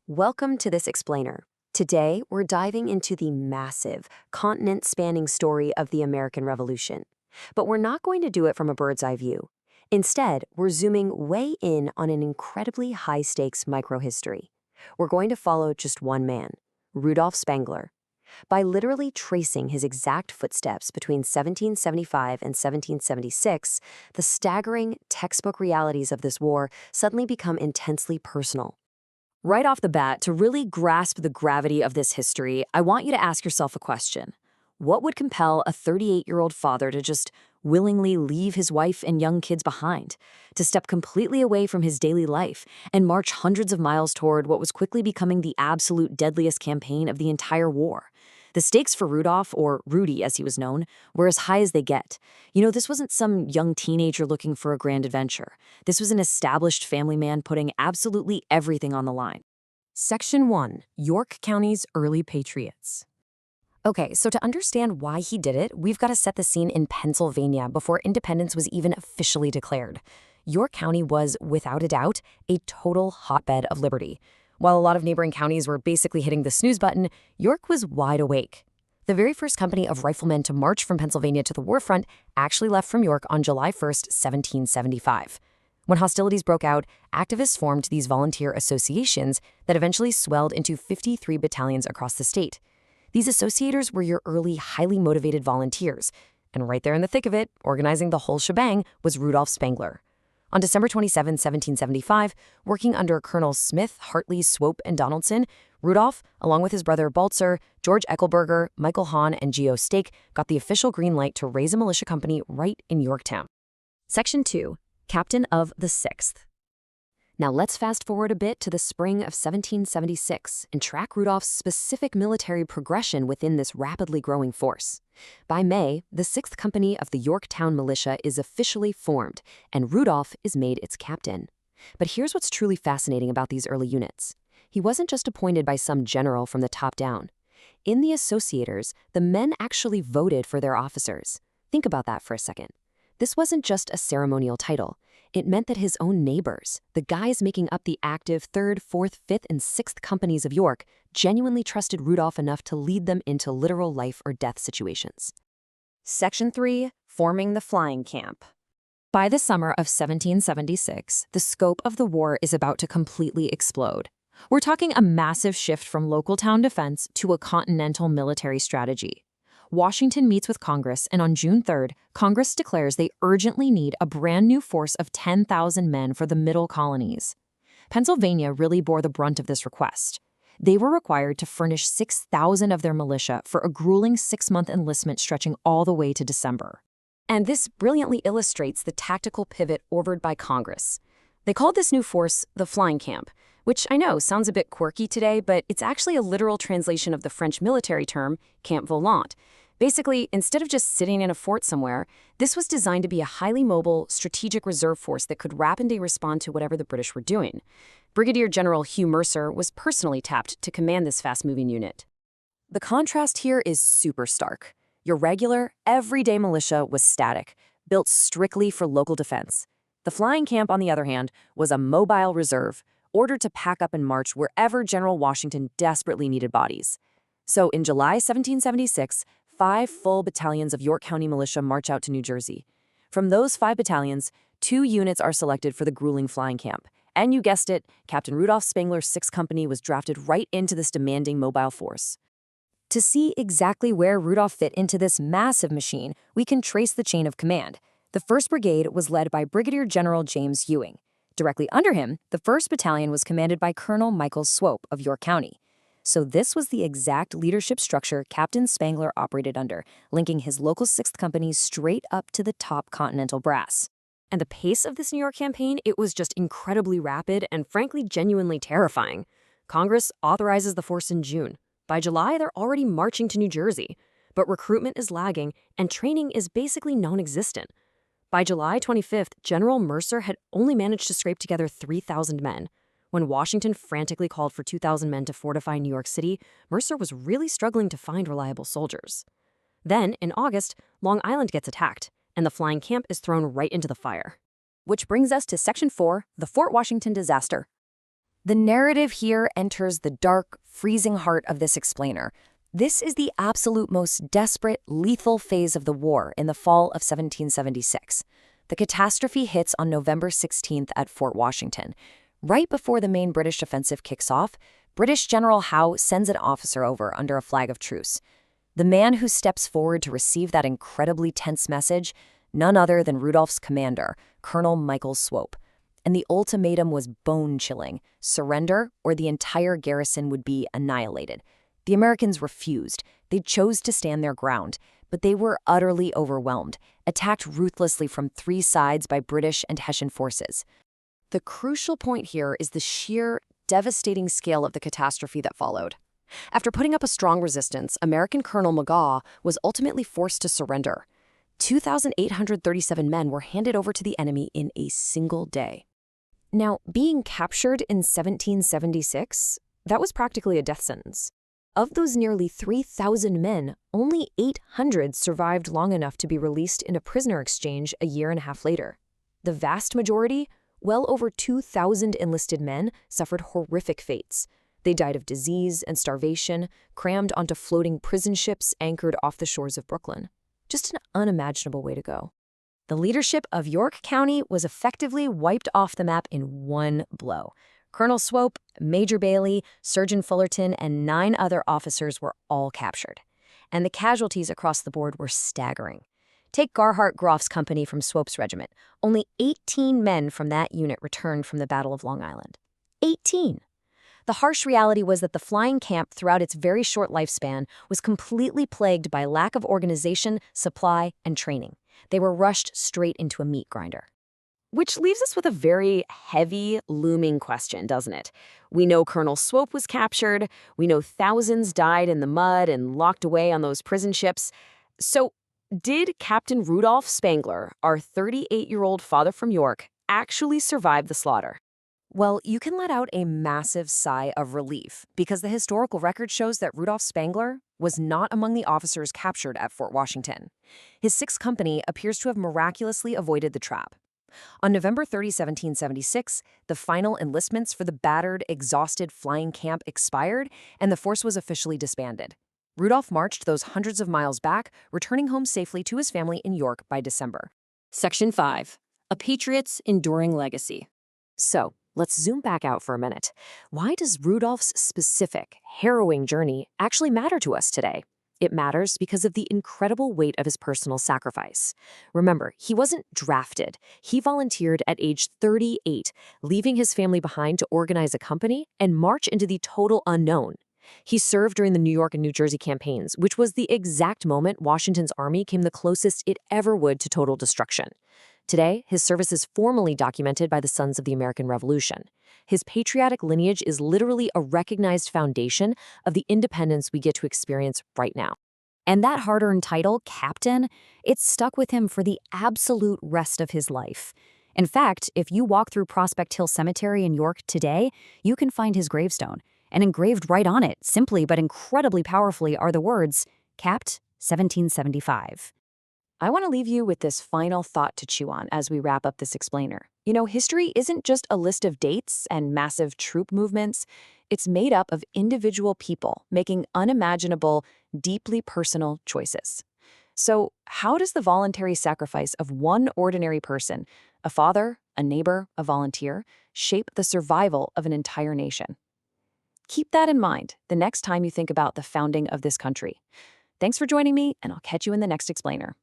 Welcome to this explainer. Today, we're diving into the massive, continent-spanning story of the American Revolution. But we're not going to do it from a bird's-eye view. Instead, we're zooming way in on an incredibly high-stakes microhistory. We're going to follow just one man, Rudolf Spangler. By literally tracing his exact footsteps between 1775 and 1776, the staggering textbook realities of this war suddenly become intensely personal. Right off the bat, to really grasp the gravity of this history, I want you to ask yourself a question. What would compel a 38-year-old father to just willingly leave his wife and young kids behind, to step completely away from his daily life and march hundreds of miles toward what was quickly becoming the absolute deadliest campaign of the entire war? The stakes for Rudolf, or Rudy as he was known, were as high as they get. This wasn't some young teenager looking for a grand adventure. This was an established family man putting absolutely everything on the line. Section 1. York County's Early Patriots. Okay, so to understand why he did it, we've got to set the scene in Pennsylvania before independence was even officially declared. York County was, without a doubt, a total hotbed of liberty. While a lot of neighboring counties were basically hitting the snooze button, York was wide awake. The very first company of riflemen to march from Pennsylvania to the war front actually left from York on July 1, 1775. When hostilities broke out, activists formed these volunteer associations that eventually swelled into 53 battalions across the state. These associators were your early, highly motivated volunteers. And right there in the thick of it, organizing the whole shebang, was Rudolf Spangler. On December 27, 1775, working under Colonels Smith, Hartley, Swope, and Donaldson, Rudolf, along with his brother Balzer, George Eckelberger, Michael Hahn, and Geo Stake, got the official green light to raise a militia company right in Yorktown. Section 2. Captain of the 6th. Now let's fast forward a bit to the spring of 1776 and track Rudolph's specific military progression within this rapidly growing force. By May, the 6th Company of the Yorktown Militia is officially formed, and Rudolf is made its captain. But here's what's truly fascinating about these early units. He wasn't just appointed by some general from the top down. In the associators, the men actually voted for their officers. Think about that for a second. This wasn't just a ceremonial title. It meant that his own neighbors, the guys making up the active 3rd, 4th, 5th, and 6th Companies of York, genuinely trusted Rudolf enough to lead them into literal life or death situations. Section 3. Forming the Flying Camp. By the summer of 1776, the scope of the war is about to completely explode. We're talking a massive shift from local town defense to a continental military strategy. Washington meets with Congress, and on June 3rd, Congress declares they urgently need a brand new force of 10,000 men for the middle colonies. Pennsylvania really bore the brunt of this request. They were required to furnish 6,000 of their militia for a grueling 6-month enlistment stretching all the way to December. And this brilliantly illustrates the tactical pivot ordered by Congress. They called this new force the Flying Camp, which I know sounds a bit quirky today, but it's actually a literal translation of the French military term, camp volant. Basically, instead of just sitting in a fort somewhere, this was designed to be a highly mobile, strategic reserve force that could rapidly respond to whatever the British were doing. Brigadier General Hugh Mercer was personally tapped to command this fast-moving unit. The contrast here is super stark. Your regular, everyday militia was static, built strictly for local defense. The Flying Camp, on the other hand, was a mobile reserve, ordered to pack up and march wherever General Washington desperately needed bodies. So in July 1776, 5 full battalions of York County militia march out to New Jersey. From those 5 battalions, 2 units are selected for the grueling Flying Camp. And you guessed it, Captain Rudolf Spangler's 6th Company was drafted right into this demanding mobile force. To see exactly where Rudolf fit into this massive machine, we can trace the chain of command. The 1st Brigade was led by Brigadier General James Ewing. Directly under him, the 1st Battalion was commanded by Colonel Michael Swope of York County. So this was the exact leadership structure Captain Spangler operated under, linking his local 6th Company straight up to the top continental brass. And the pace of this New York campaign, it was just incredibly rapid and frankly genuinely terrifying. Congress authorizes the force in June. By July, they're already marching to New Jersey. But recruitment is lagging and training is basically non-existent. By July 25th, General Mercer had only managed to scrape together 3,000 men. When Washington frantically called for 2,000 men to fortify New York City, Mercer was really struggling to find reliable soldiers. Then, in August, Long Island gets attacked, and the Flying Camp is thrown right into the fire. Which brings us to Section 4, the Fort Washington disaster. The narrative here enters the dark, freezing heart of this explainer. This is the absolute most desperate, lethal phase of the war in the fall of 1776. The catastrophe hits on November 16th at Fort Washington. Right before the main British offensive kicks off, British General Howe sends an officer over under a flag of truce. The man who steps forward to receive that incredibly tense message, none other than Rudolph's commander, Colonel Michael Swope. And the ultimatum was bone-chilling: surrender or the entire garrison would be annihilated. The Americans refused. They chose to stand their ground, but they were utterly overwhelmed, attacked ruthlessly from three sides by British and Hessian forces. The crucial point here is the sheer, devastating scale of the catastrophe that followed. After putting up a strong resistance, American Colonel McGaw was ultimately forced to surrender. 2,837 men were handed over to the enemy in a single day. Now, being captured in 1776, that was practically a death sentence. Of those nearly 3,000 men, only 800 survived long enough to be released in a prisoner exchange a year and a half later. The vast majority, well over 2,000 enlisted men, suffered horrific fates. They died of disease and starvation, crammed onto floating prison ships anchored off the shores of Brooklyn. Just an unimaginable way to go. The leadership of York County was effectively wiped off the map in one blow. Colonel Swope, Major Bailey, Surgeon Fullerton, and 9 other officers were all captured. And the casualties across the board were staggering. Take Garhart Groff's company from Swope's regiment. Only 18 men from that unit returned from the Battle of Long Island. 18! The harsh reality was that the flying camp, throughout its very short lifespan, was completely plagued by lack of organization, supply, and training. They were rushed straight into a meat grinder. Which leaves us with a very heavy, looming question, doesn't it? We know Colonel Swope was captured. We know thousands died in the mud and locked away on those prison ships. So, did Captain Rudolf Spangler, our 38-year-old father from York, actually survive the slaughter? Well, you can let out a massive sigh of relief, because the historical record shows that Rudolf Spangler was not among the officers captured at Fort Washington. His 6th Company appears to have miraculously avoided the trap. On November 30, 1776, the final enlistments for the battered, exhausted flying camp expired, and the force was officially disbanded. Rudolph marched those hundreds of miles back, returning home safely to his family in York by December. Section 5. A Patriot's Enduring Legacy. So, let's zoom back out for a minute. Why does Rudolph's specific, harrowing journey actually matter to us today? It matters because of the incredible weight of his personal sacrifice. Remember, he wasn't drafted. He volunteered at age 38, leaving his family behind to organize a company and march into the total unknown. He served during the New York and New Jersey campaigns, which was the exact moment Washington's army came the closest it ever would to total destruction. Today, his service is formally documented by the Sons of the American Revolution. His patriotic lineage is literally a recognized foundation of the independence we get to experience right now. And that hard-earned title, Captain, it's stuck with him for the absolute rest of his life. In fact, if you walk through Prospect Hill Cemetery in York today, you can find his gravestone. And engraved right on it, simply but incredibly powerfully, are the words, Capt. 1775. I want to leave you with this final thought to chew on as we wrap up this explainer. You know, history isn't just a list of dates and massive troop movements. It's made up of individual people making unimaginable, deeply personal choices. So, how does the voluntary sacrifice of one ordinary person, a father, a neighbor, a volunteer, shape the survival of an entire nation? Keep that in mind the next time you think about the founding of this country. Thanks for joining me, and I'll catch you in the next explainer.